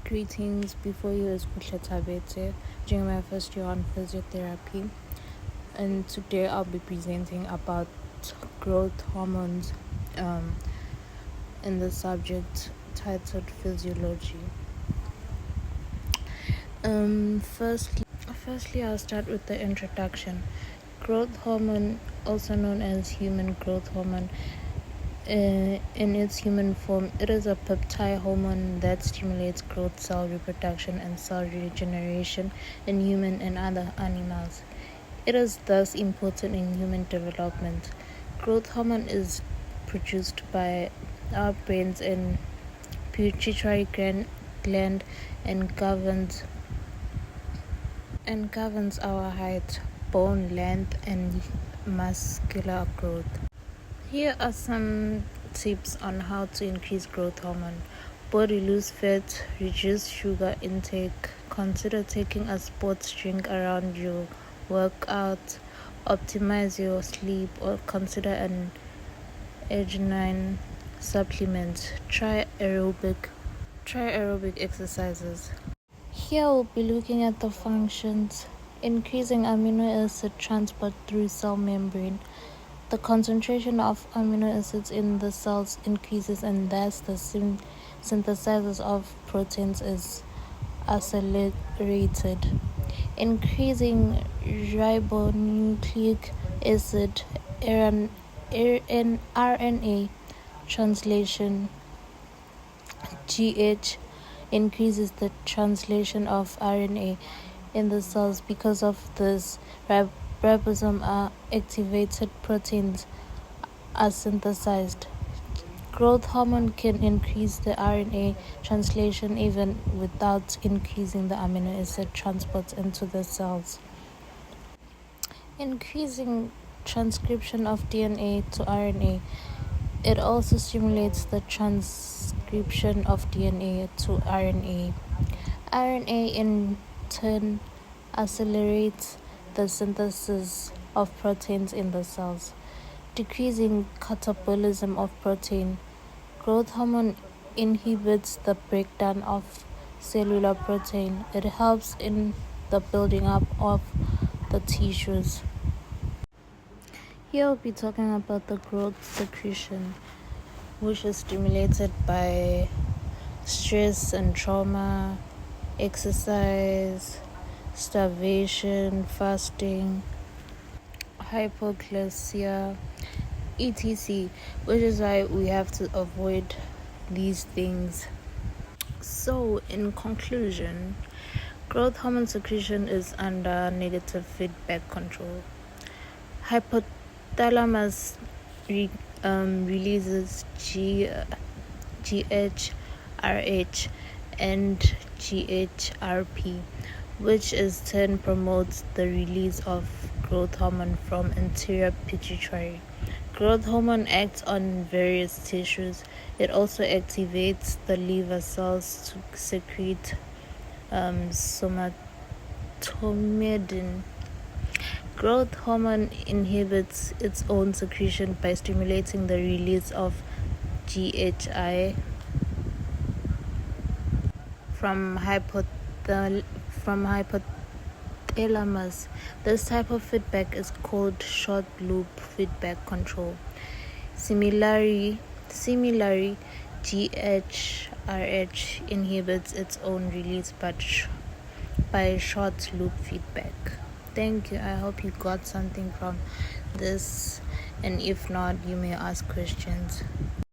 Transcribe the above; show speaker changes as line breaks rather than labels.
Greetings, before you is Tabete, during my first year on physiotherapy, and today I'll be presenting about growth hormones in the subject titled physiology. Firstly, I'll start with the introduction. Growth hormone, also known as human growth hormone, in its human form, it is a peptide hormone that stimulates growth, cell reproduction, and cell regeneration in human and other animals. It is thus important in human development. Growth hormone is produced by our brains and pituitary gland and governs our height, bone length, and muscular growth. Here are some tips on how to increase growth hormone. Body lose fat, reduce sugar intake, consider taking a sports drink around your workout, optimize your sleep, or consider an arginine supplement. Try aerobic exercises. Here we'll be looking at the functions. Increasing amino acid transport through cell membrane. The concentration of amino acids in the cells increases, and thus the synthesis of proteins is accelerated. Increasing ribonucleic acid RNA translation GH increases the translation of RNA in the cells. Because of this, ribosome activated proteins are synthesized. Growth hormone can increase the RNA translation even without increasing the amino acid transport into the cells. Increasing transcription of DNA to RNA. It also stimulates the transcription of DNA to RNA. RNA in turn accelerates the synthesis of proteins in the cells. Decreasing catabolism of protein. Growth hormone inhibits the breakdown of cellular protein. It helps in the building up of the tissues. Here we'll be talking about the growth secretion, which is stimulated by stress and trauma, exercise, starvation, fasting, hypoglycemia, etc., which is why we have to avoid these things. So, in conclusion, growth hormone secretion is under negative feedback control. Hypothalamus releases GHRH and GHRP, which is turn promotes the release of growth hormone from anterior pituitary. Growth hormone acts on various tissues. It also activates the liver cells to secrete somatomedin. Growth hormone inhibits its own secretion by stimulating the release of GHI from hypothalamus. This type of feedback is called short loop feedback control. Similarly, GHRH inhibits its own release but by short loop feedback. Thank you. I hope you got something from this, and if not, you may ask questions.